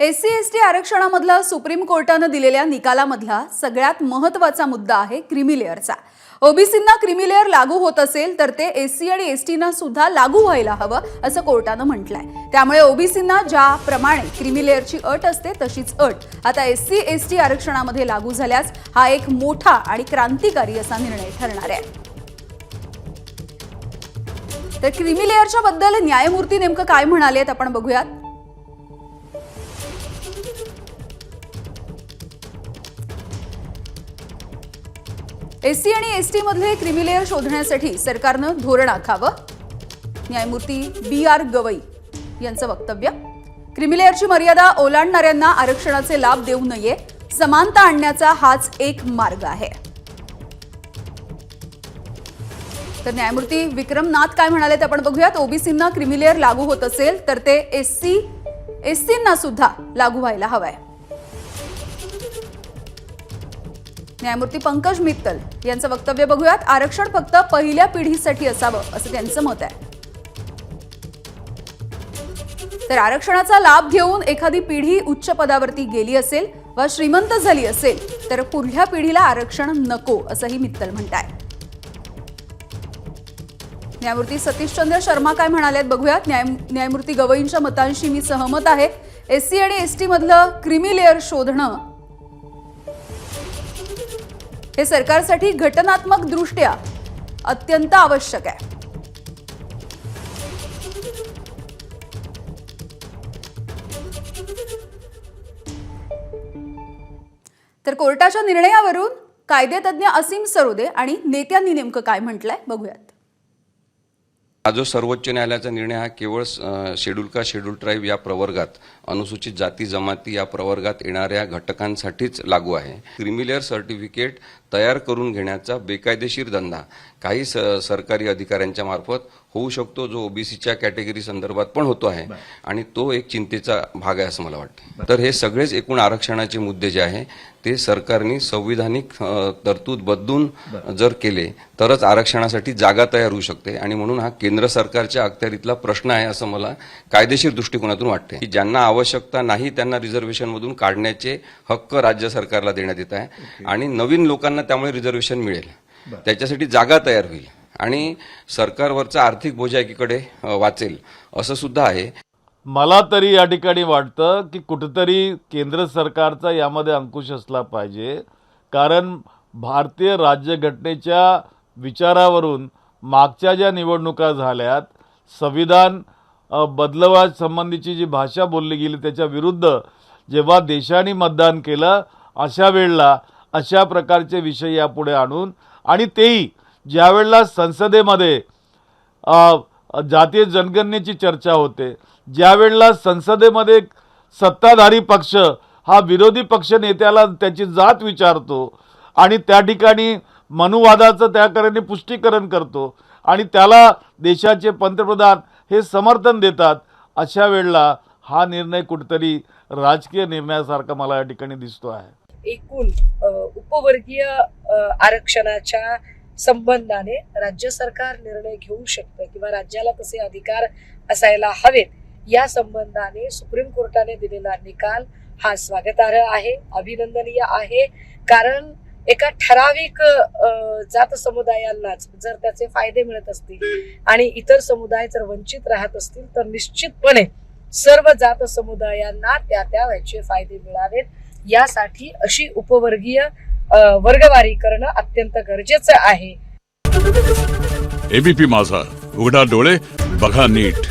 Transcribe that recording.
SC/ST आरक्षणामधला supreme कोर्टानं दिलेल्या निकालामधला सगळ्यात महत्त्वाचा मुद्दा आहे क्रीमी लेअरचा। ओबीसींना क्रीमी लेअर लागू होत असेल तर ते SC आणि STना सुद्धा लागू व्हायला हवं असं कोर्टानं म्हटलंय। त्यामुळे ओबीसींना ज्याप्रमाणे क्रीमी लेअरची अट असते तशीच अट आता SC/ST आरक्षणामध्ये लागू झाल्यास हा एक मोठा आणि क्रांतिकारी असा निर्णय ठरणार आहे। तर क्रीमी लेअरच्या बद्दल न्यायमूर्ती नेमकं काय म्हणालेत आपण बघूयात। SC आणि ST मधले क्रीमी लेअर शोधण्यासाठी सरकारनं धोरण आखावं। न्यायमूर्ती BR गवई यांचं वक्तव्य। क्रीमी लेअरची मर्यादा ओलांडणाऱ्यांना आरक्षणाचे लाभ देऊ नये, समानता आणण्याचा हाच एक मार्ग आहे। तर न्यायमूर्ती विक्रम नाथ काय म्हणाले ते आपण बघूयात। ओबीसींना क्रीमी लेअर लागू होत असेल तर ते SC/STना सुद्धा लागू व्हायला हवंय। न्यायमूर्ती पंकज मित्तल यांचं वक्तव्य बघूयात। आरक्षण फक्त पहिल्या पिढीसाठी असावं असं त्यांचं मत आहे। तर आरक्षणाचा लाभ घेऊन एखादी पिढी उच्च पदावरती गेली असेल वा श्रीमंत झाली असेल तर पुढल्या पिढीला आरक्षण नको असंही मित्तल म्हणताय। न्यायमूर्ती सतीशचंद्र शर्मा काय म्हणालेत बघूयात। न्यायमूर्ती गवईंच्या मतांशी मी सहमत आहे। SC आणि ST मधलं क्रीमी लेअर शोधणं हे सरकारसाठी घटनात्मक दृष्ट्या अत्यंत आवश्यक आहे। तर कोर्टाच्या निर्णयावरून कायदेतज्ञ असीम सरोदे आणि नेत्यांनी नेमकं काय म्हटलंय बघूयात। हा जो सर्वोच्च न्यायालयाचा निर्णय हा केवळ शेड्यूल का शेड्यूल ट्राईब या प्रवर्गात अनुसूचित जाती जमाती या प्रवर्गात येणाऱ्या घटकांसाठीच लागू आहे। क्रीमी लेअर सर्टिफिकेट तयार करून घेण्याचा बेकायदेशीर धंदा काही सरकारी अधिकाऱ्यांच्या मार्फत होऊ शकतो, जो ओबीसीच्या कॅटेगरी संदर्भात पण होतो आहे आणि तो एक चिंतेचा भाग आहे असं मला वाटतं। तर हे सगळेच एकूण आरक्षणाचे मुद्दे जे आहे ते सरकारने संविधानिक तरतूद बदलून जर केले तरच आरक्षणासाठी जागा तयार होऊ शकते आणि म्हणून हा केंद्र सरकारच्या अखत्यारीतला प्रश्न आहे असं मला कायदेशीर दृष्टिकोनातून वाटते की ज्यांना आवश्यकता नाही त्यांना रिझर्वेशन मधून काढण्याचे हक्क राज्य सरकारला देण्यात येत आहे आणि नवीन लोकांना त्यामुळे रिझर्वेशन मिळेल, त्याच्यासाठी जागा तयार होईल आणि सरकारवरचा आर्थिक बोजा एकीकडे वाचेल असं सुद्धा आहे। मला तरी या ठिकाणी वाटतं की कुठेतरी केंद्र सरकारचा यामध्ये अंकुश असला पाहिजे, कारण भारतीय राज्यघटनेच्या विचारावरून मागच्या ज्या निवडणुका झाल्यात संविधान बदलवासंबंधीची जी भाषा बोलली गेली त्याच्या विरुद्ध जेव्हा देशाने मतदान केलं अशा वेळेला अशा प्रकारचे विषय यापुढे आणून आणि तेही ज्यावेळेला संसदेमध्ये जातीय जनगणनेची चर्चा होते, ज्यावेळेला संसदेमध्ये सत्ताधारी पक्ष हा विरोधी पक्ष नेत्याला त्याची जात विचारतो आणि त्या ठिकाणी मनुवादाचं त्याकडे पुष्टीकरण करतो आणि त्याला देशाचे पंतप्रधान हे समर्थन देतात, अशा वेळेला हा निर्णय कुठेतरी राजकीय निर्णयासारखा मला या ठिकाणी दिसतो आहे। एकूण उपवर्गीय आरक्षणाच्या संबंधाने राज्य सरकार निर्णय घेऊ शकतं किंवा राज्याला तसे अधिकार असायला हवेत या संबंधाने सुप्रीम कोर्टाने दिलेला निकाल हा स्वागतार्ह आहे, अभिनंदनीय आहे। कारण एका ठराविक जात समुदायांनाच जर त्याचे फायदे मिळत असतील आणि इतर समुदाय जर वंचित राहत असतील तर निश्चितपणे सर्व जात समुदायांना त्या व्याचे फायदे मिळावेत, यासाठी अशी उपवर्गीय वर्गवारी करणं अत्यंत गरजेचं आहे। एबीपी माझा, उघडा डोळे बघा नीट।